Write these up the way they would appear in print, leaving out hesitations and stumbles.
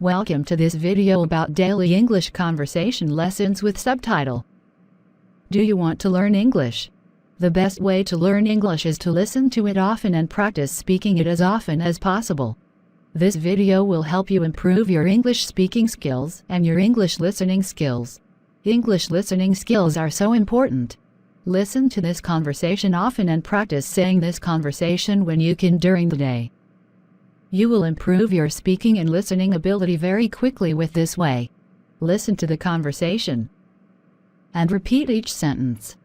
Welcome to this video about daily English conversation lessons with Subtitle. Do you want to learn English? The best way to learn English is to listen to it often and practice speaking it as often as possible. This video will help you improve your English speaking skills and your English listening skills. English listening skills are so important. Listen to this conversation often and practice saying this conversation when you can during the day. You will improve your speaking and listening ability very quickly with this way. Listen to the conversation and repeat each sentence.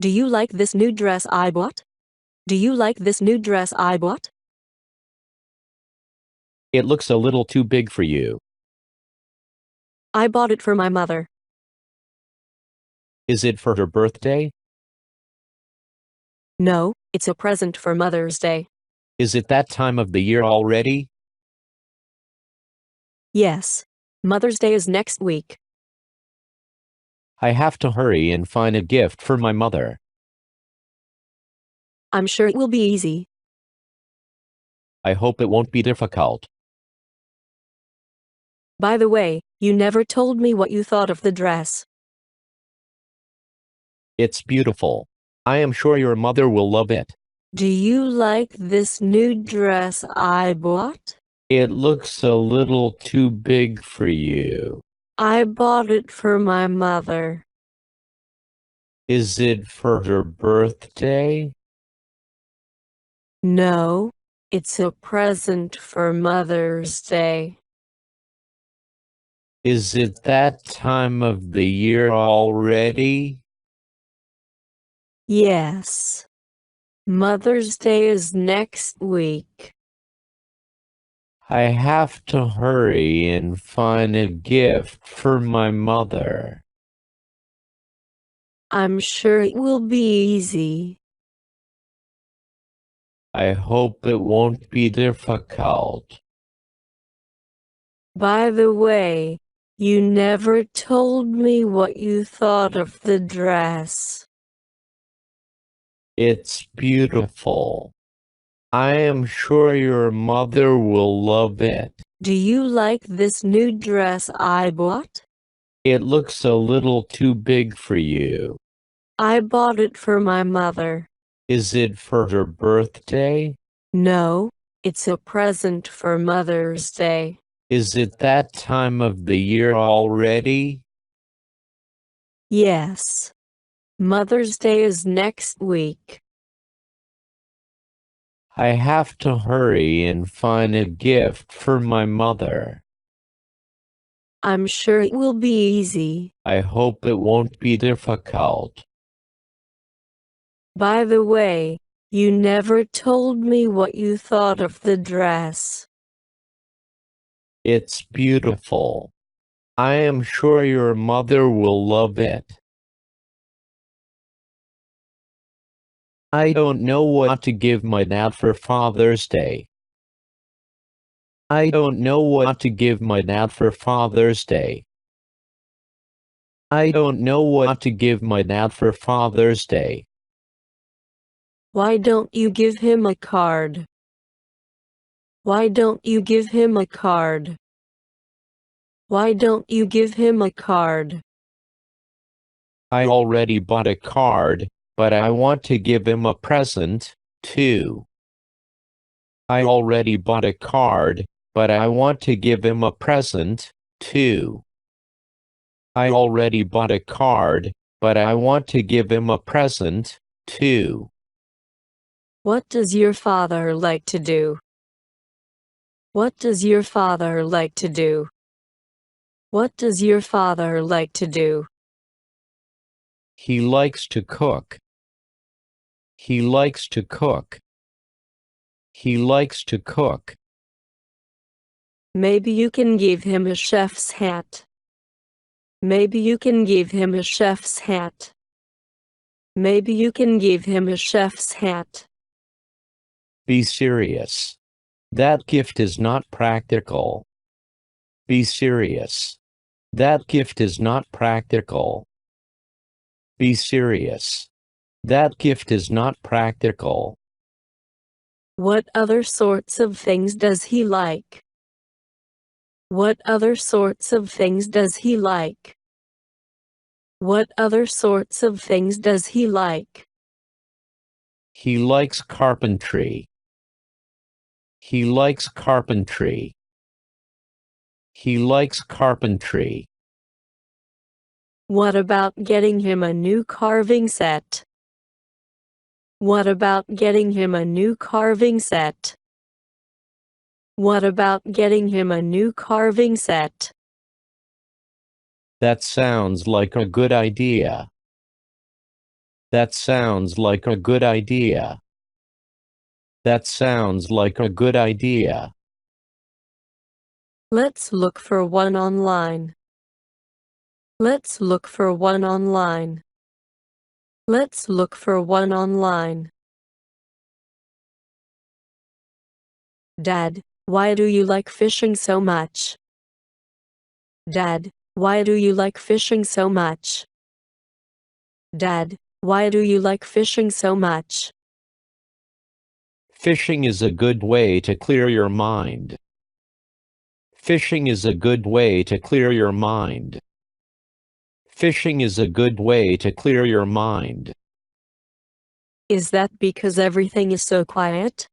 Do you like this new dress I bought? Do you like this new dress I bought? It looks a little too big for you. I bought it for my mother. Is it for her birthday? No, it's a present for Mother's Day. Is it that time of the year already? Yes. Mother's Day is next week. I have to hurry and find a gift for my mother. I'm sure it will be easy. I hope it won't be difficult. By the way, you never told me what you thought of the dress. It's beautiful. I am sure your mother will love it. Do you like this new dress I bought? It looks a little too big for you. I bought it for my mother. Is it for her birthday? No, it's a present for Mother's Day. Is it that time of the year already? Yes. Mother's Day is next week. I have to hurry and find a gift for my mother. I'm sure it will be easy. I hope it won't be difficult. By the way, you never told me what you thought of the dress. It's beautiful. I am sure your mother will love it. Do you like this new dress I bought? It looks a little too big for you. I bought it for my mother. Is it for her birthday? No, it's a present for Mother's Day. Is it that time of the year already? Yes. Mother's Day is next week. I have to hurry and find a gift for my mother. I'm sure it will be easy. I hope it won't be difficult. By the way, you never told me what you thought of the dress. It's beautiful. I am sure your mother will love it. I don't know what to give my dad for Father's Day. I don't know what to give my dad for Father's Day. I don't know what to give my dad for Father's Day. Why don't you give him a card? Why don't you give him a card? Why don't you give him a card? I already bought a card, but I want to give him a present, too. I already bought a card, but I want to give him a present, too. I already bought a card, but I want to give him a present, too. What does your father like to do? What does your father like to do? What does your father like to do? He likes to cook. He likes to cook. He likes to cook. Maybe you can give him a chef's hat. Maybe you can give him a chef's hat. Maybe you can give him a chef's hat. Be serious. That gift is not practical. Be serious. That gift is not practical. Be serious. That gift is not practical. What other sorts of things does he like? What other sorts of things does he like? What other sorts of things does he like? He likes carpentry. He likes carpentry. He likes carpentry. What about getting him a new carving set? What about getting him a new carving set? What about getting him a new carving set? That sounds like a good idea. That sounds like a good idea. That sounds like a good idea. Let's look for one online. Let's look for one online. Let's look for one online. Dad, why do you like fishing so much? Dad, why do you like fishing so much? Dad, why do you like fishing so much? Fishing is a good way to clear your mind. Fishing is a good way to clear your mind. Fishing is a good way to clear your mind. Is that because everything is so quiet?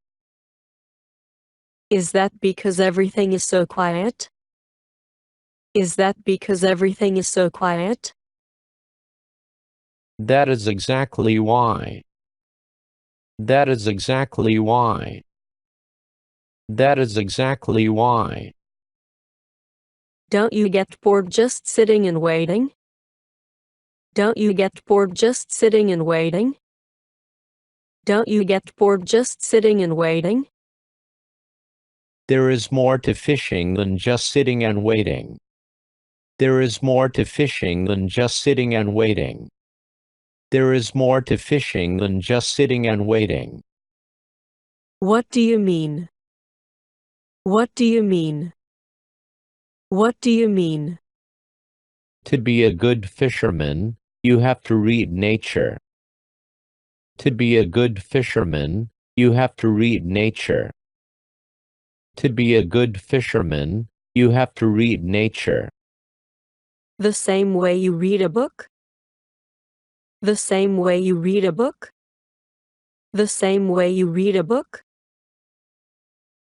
Is that because everything is so quiet? Is that because everything is so quiet? That is exactly why. That is exactly why. That is exactly why. Don't you get bored just sitting and waiting? Don't you get bored just sitting and waiting? Don't you get bored just sitting and waiting? There is more to fishing than just sitting and waiting. There is more to fishing than just sitting and waiting. There is more to fishing than just sitting and waiting. What do you mean? What do you mean? What do you mean? To be a good fisherman, you have to read nature. To be a good fisherman, you have to read nature. To be a good fisherman, you have to read nature. The same way you read a book? The same way you read a book? The same way you read a book?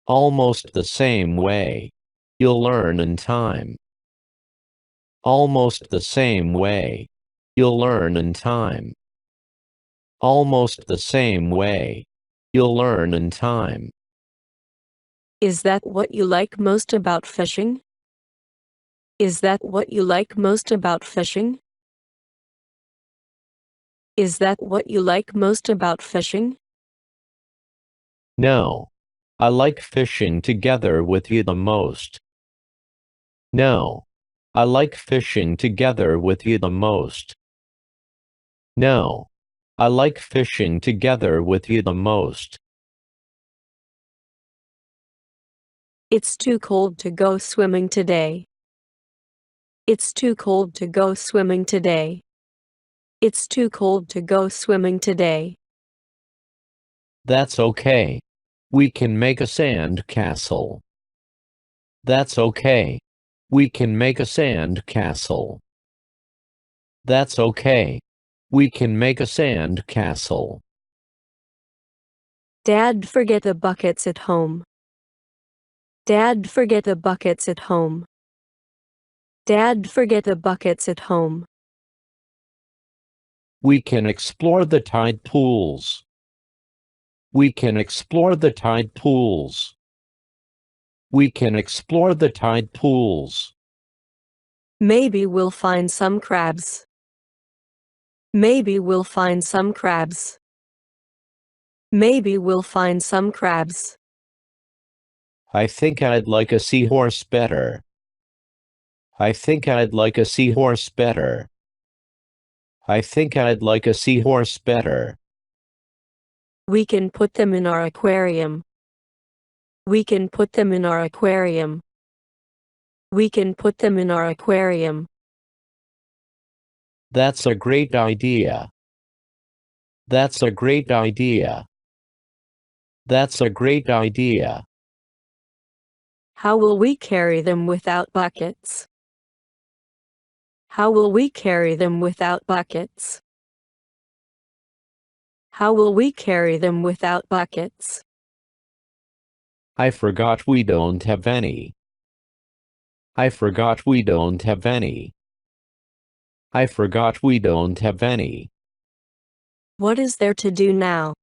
Almost the same way. You'll learn in time. Almost the same way. You'll learn in time. Almost the same way. You'll learn in time. Is that what you like most about fishing? Is that what you like most about fishing? Is that what you like most about fishing? No. I like fishing together with you the most. No. I like fishing together with you the most. No. I like fishing together with you the most. It's too cold to go swimming today. It's too cold to go swimming today. It's too cold to go swimming today. That's okay. We can make a sand castle. That's okay. We can make a sand castle. That's okay. We can make a sand castle. Dad, forget the buckets at home. Dad, forget the buckets at home. Dad, forget the buckets at home. We can explore the tide pools. We can explore the tide pools. We can explore the tide pools. Maybe we'll find some crabs. Maybe we'll find some crabs. Maybe we'll find some crabs. I think I'd like a seahorse better. I think I'd like a seahorse better. I think I'd like a seahorse better. We can put them in our aquarium. We can put them in our aquarium. We can put them in our aquarium. That's a great idea. That's a great idea. That's a great idea. How will we carry them without buckets? How will we carry them without buckets? How will we carry them without buckets? I forgot we don't have any. I forgot we don't have any. I forgot we don't have any. What is there to do now?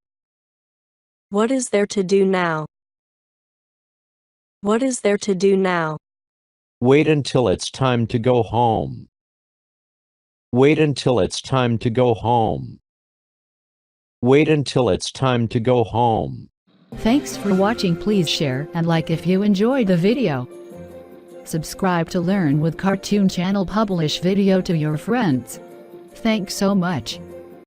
What is there to do now? What is there to do now? Wait until it's time to go home. Wait until it's time to go home. Wait until it's time to go home. Thanks for watching. Please share and like if you enjoyed the video. Subscribe to Learn with Cartoon Channel. Publish video to your friends. Thanks so much.